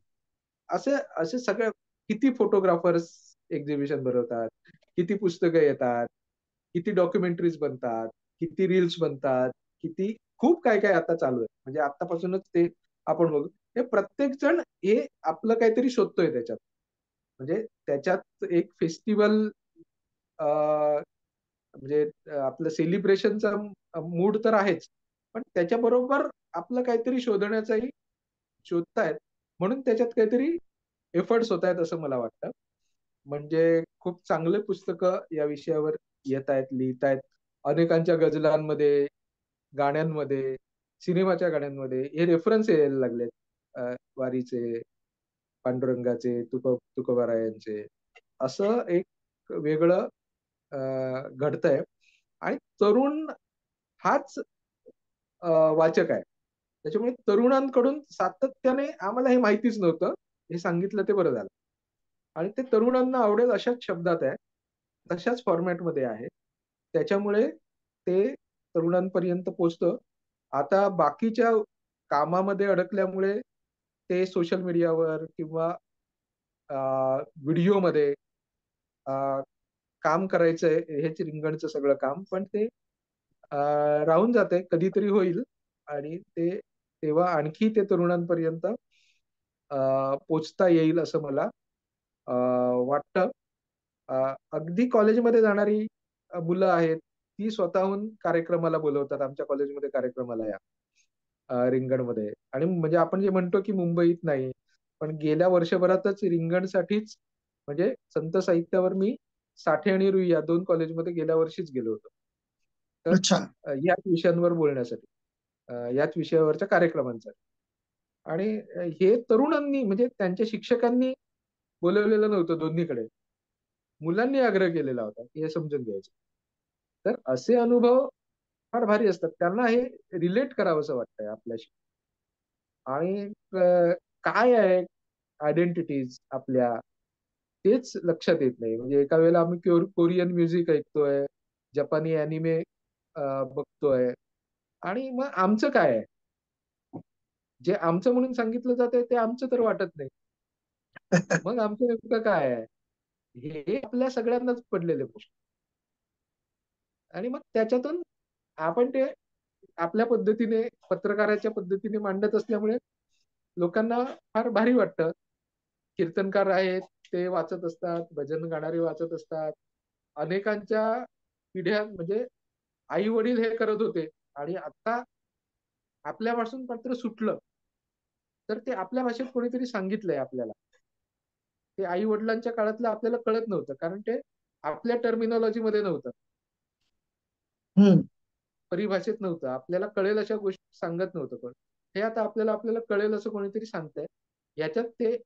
असे असे सगळे किती फोटोग्राफर्स एक्झिबिशन भरवतात, किती पुस्तकं येतात, किती डॉक्युमेंटरीज बनतात, किती रील्स बनतात, किती खूप काय काय आता चालू आहे. म्हणजे आतापासूनच ते आपण बघू. हे प्रत्येक जण हे आपलं काहीतरी शोधतोय त्याच्यात. म्हणजे त्याच्यात एक फेस्टिवल म्हणजे आपलं सेलिब्रेशनचा मूड तर आहेच. पण त्याच्याबरोबर आपलं काहीतरी शोधण्याचाही शोधतायत. म्हणून त्याच्यात काहीतरी एफर्ट्स होतायत असं मला वाटतं. म्हणजे खूप चांगले पुस्तकं या विषयावर येतायत, लिहितायत. अनेकांच्या गझलांमध्ये, गाण्यांमध्ये, सिनेमाच्या गाण्यांमध्ये हे रेफरन्स यायला लागलेत. वारीचे, पांडुरंगाचे, तुकोबारायांचे. असं एक वेगळं घडतंय. आणि तरुण हाच वाचक आहे. त्याच्यामुळे तरुणांकडून सातत्याने आम्हाला हे माहितीच नव्हतं. हे सांगितलं ते बरं झालं. आणि ते तरुणांना आवडेल अशाच शब्दात आहे. तशाच फॉर्मॅटमध्ये आहे. त्याच्यामुळे ते तरुणांपर्यंत पोहोचतं. आता बाकीच्या कामामध्ये अडकल्यामुळे ते सोशल मीडियावर किंवा व्हिडिओमध्ये काम करायचंय हेच रिंगणचं सगळं काम. पण ते राहून जाते. कधीतरी होईल आणि ते तेव्हा आणखी ते तरुणांपर्यंत पोचता येईल असं मला वाटतं. अगदी कॉलेजमध्ये जाणारी मुलं आहेत, ती स्वतःहून कार्यक्रमाला बोलवतात. आमच्या कॉलेजमध्ये कार्यक्रमाला या रिंगणमध्ये. आणि म्हणजे आपण जे म्हणतो की मुंबईत नाही, पण गेल्या वर्षभरातच रिंगणसाठीच म्हणजे संत साहित्यावर मी साठे आणि रुई या 2 कॉलेजमध्ये गेल्या वर्षीच गेलो होतो. तर अच्छा. याच विषयांवर बोलण्यासाठी, याच विषयावरच्या कार्यक्रमांसाठी. आणि हे तरुणांनी म्हणजे त्यांच्या शिक्षकांनी बोलवलेलं नव्हतं दोन्हीकडे. मुलांनी आग्रह केलेला होता, की हे समजून घ्यायचं. तर असे अनुभव फार भारी असतात. त्यांना हे रिलेट करावंसं वाटतंय आपल्याशी. आणि काय आहे आयडेंटिटीज आपल्या, तेच लक्षात येत नाही. म्हणजे एका वेळेला आम्ही कोरियन म्युझिक ऐकतोय, जपानी अॅनिमे बघतोय आणि मग आमचं काय आहे? जे आमचं म्हणून सांगितलं जातंय ते आमचं तर वाटत नाही. मग आमचं नेमकं काय आहे? हे आपल्या सगळ्यांनाच पडलेले प्रश्न. आणि मग त्याच्यातून आपण ते आपल्या पद्धतीने, पत्रकाराच्या पद्धतीने मांडत असल्यामुळे लोकांना फार भारी वाटतं. कीर्तनकार आहेत, ते वाचत असतात, भजन गाणारे वाचत असतात. अनेकांच्या पिढ्या म्हणजे आई वडील हे करत होते आणि आता आपल्यापासून मात्र सुटलं, तर ते आपल्या भाषेत कोणीतरी सांगितलंय आपल्याला. ते आई वडिलांच्या काळातलं आपल्याला कळत नव्हतं, कारण ते आपल्या टर्मिनॉलॉजी मध्ये नव्हतं, हम्म. परिभाषेत नव्हतं, आपल्याला कळेल अशा गोष्टी सांगत नव्हतं. पण हे आता आपल्याला कळेल असं कोणीतरी सांगतंय, याच्यात ते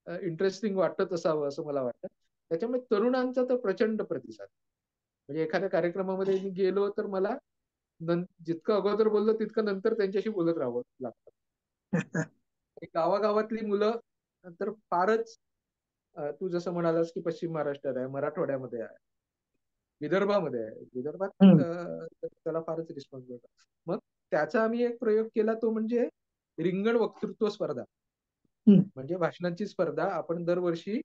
इंटरेस्टिंग वाटत असावं असं मला वाटतं. त्याच्यामुळे तरुणांचा तर प्रचंड प्रतिसाद. म्हणजे एखाद्या कार्यक्रमामध्ये मी गेलो तर मला जितकं अगोदर बोललो तितकं नंतर त्यांच्याशी बोलत राहावं लागतं. आणि गावागावातली मुलं तर फारच, तू जसं म्हणालास की पश्चिम महाराष्ट्रात आहे, मराठवाड्यामध्ये आहे, विदर्भामध्ये आहे. विदर्भात हम्म. त्याला फारच रिस्पॉन्स मिळतो. मग त्याचा आम्ही एक प्रयोग केला, तो म्हणजे रिंगण वक्तृत्व स्पर्धा. हम्म. म्हणजे भाषणांची स्पर्धा आपण दरवर्षी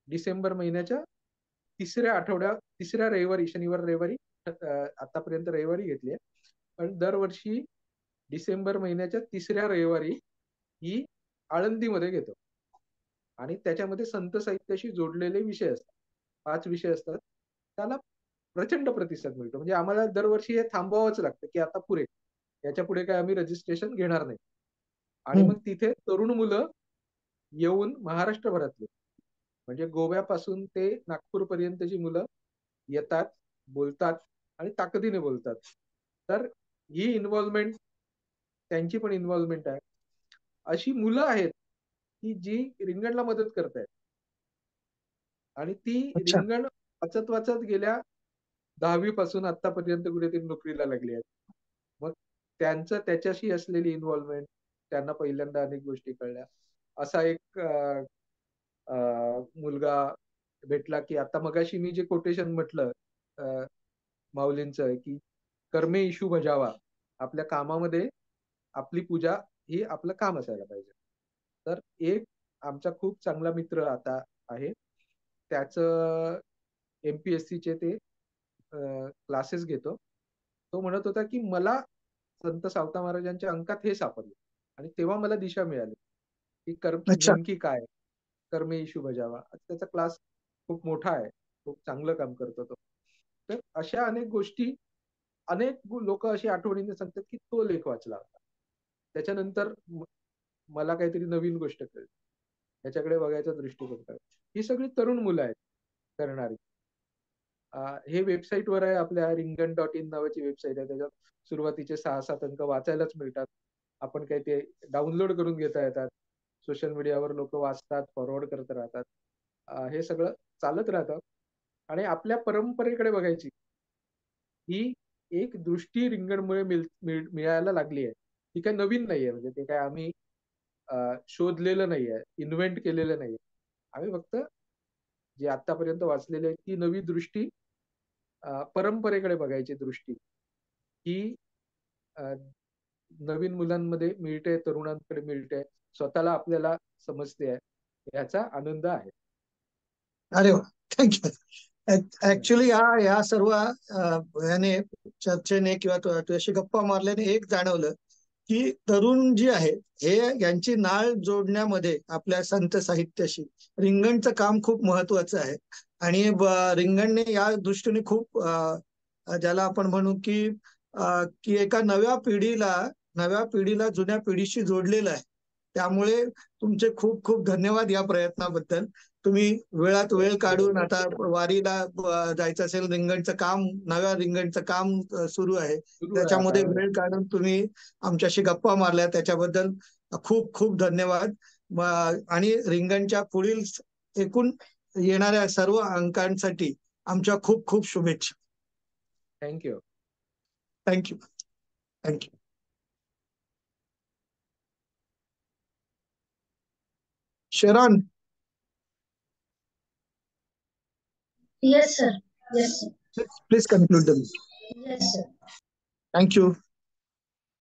डिसेंबर महिन्याच्या तिसऱ्या रविवारी, शनिवार रविवारी, आतापर्यंत रविवारी घेतली आहे, पण दरवर्षी डिसेंबर महिन्याच्या तिसऱ्या रविवारी ही आळंदीमध्ये घेतो. आणि त्याच्यामध्ये संत साहित्याशी जोडलेले विषय असतात, 5 विषय असतात. त्याला प्रचंड प्रतिसाद मिळतो. म्हणजे आम्हाला दरवर्षी हे थांबवावंच लागतं की आता पुरे, याच्या पुढे काय आम्ही रजिस्ट्रेशन घेणार नाही. आणि हम्म. मग तिथे तरुण मुलं येऊन महाराष्ट्रभरातले, म्हणजे गोव्यापासून ते नागपूर पर्यंतची मुलं येतात, बोलतात आणि ताकदीने बोलतात. तर ही इन्व्हॉल्वमेंट, त्यांची पण इन्व्हॉल्वमेंट आहे. अशी मुलं आहेत की जी रिंगणला मदत करतायत आणि ती अच्छा. रिंगण वाचत वाचत गेल्या 10वी पासून आतापर्यंत कुठेतरी नोकरीला लागली आहेत. मग त्यांचं त्याच्याशी असलेली इन्व्हॉल्वमेंट, त्यांना पहिल्यांदा अनेक गोष्टी कळल्या. असा एक मुलगा भेटला की आता मगाशी मी जे कोटेशन म्हटलं माऊलींचं, की कर्मे इशू बजावा, आपल्या कामामध्ये आपली पूजा ही आपलं काम असायला पाहिजे. तर एक आमचा खूप चांगला मित्र आता आहे, त्याचं एमपीएससीचे ते क्लासेस घेतो. तो म्हणत होता की मला संत सावता महाराजांच्या अंकात हे सापडले आणि तेव्हा मला दिशा मिळाली की अच्छा. नेमकी काय, कर्मे इशू बजावा. त्याचा क्लास खूप मोठा आहे, खूप चांगलं काम करतो तो. तर अशा अनेक गोष्टी, अनेक लोक अशी आठवणीने सांगतात की तो लेख वाचला होता, त्याच्यानंतर मला काहीतरी नवीन गोष्ट कळली, त्याच्याकडे बघायचा दृष्टिकोन कळला. ही सगळी तरुण मुलं आहेत करणारी. हे वेबसाईटवर आहे, आपल्या ringan.in नावाची वेबसाईट आहे. त्याच्यात सुरुवातीचे 6-7 अंक वाचायलाच मिळतात. आपण काही ते डाउनलोड करून घेता येतात. सोशल मीडियावर लोक वाचतात, फॉरवर्ड करत राहतात. हे सगळं चालत राहतं. आणि आपल्या परंपरेकडे बघायची ही एक दृष्टी रिंगणमुळे मिळायला लागली आहे. ती काही नवीन नाहीये, म्हणजे ते काय आम्ही शोधलेलं नाहीये, इन्व्हेंट केलेलं नाहीये. आम्ही फक्त जे आतापर्यंत वाचलेली आहे ती नवी दृष्टी, परंपरेकडे बघायची दृष्टी ही अ, नवीन मुलांमध्ये मिळते, तरुणांकडे मिळते, स्वतःला आपल्याला समजते आहे, याचा आनंद आहे. अरे वा, थँक्यू. ऍक्च्युली या सर्व याने, चर्चेने किंवा तुझ्याशी गप्पा मारल्याने एक जाणवलं की तरुण जी आहेत हे, यांची नाळ जोडण्यामध्ये आपल्या संत साहित्याशी रिंगणचं काम खूप महत्वाचं आहे. आणि रिंगणने या दृष्टीने खूप ज्याला आपण म्हणू की एका नव्या पिढीला जुन्या पिढीशी जोडलेलं आहे. त्यामुळे तुमचे खूप खूप धन्यवाद या प्रयत्नाबद्दल. तुम्ही वेळात वेळ काढून, आता वारीला जायचं असेल, नव्या रिंगणचं काम सुरू आहे, सुरू आहे आता. त्याच्यामध्ये वेळ काढून तुम्ही आमच्याशी गप्पा मारल्या, त्याच्याबद्दल खूप खूप धन्यवाद. आणि रिंगणच्या पुढील एकूण येणाऱ्या सर्व अंकांसाठी आमच्या खूप खूप शुभेच्छा. Thank you. Thank you. Thank you. Sharon. Yes, sir. Yes, sir. Please conclude the meeting. Yes, sir. Thank you.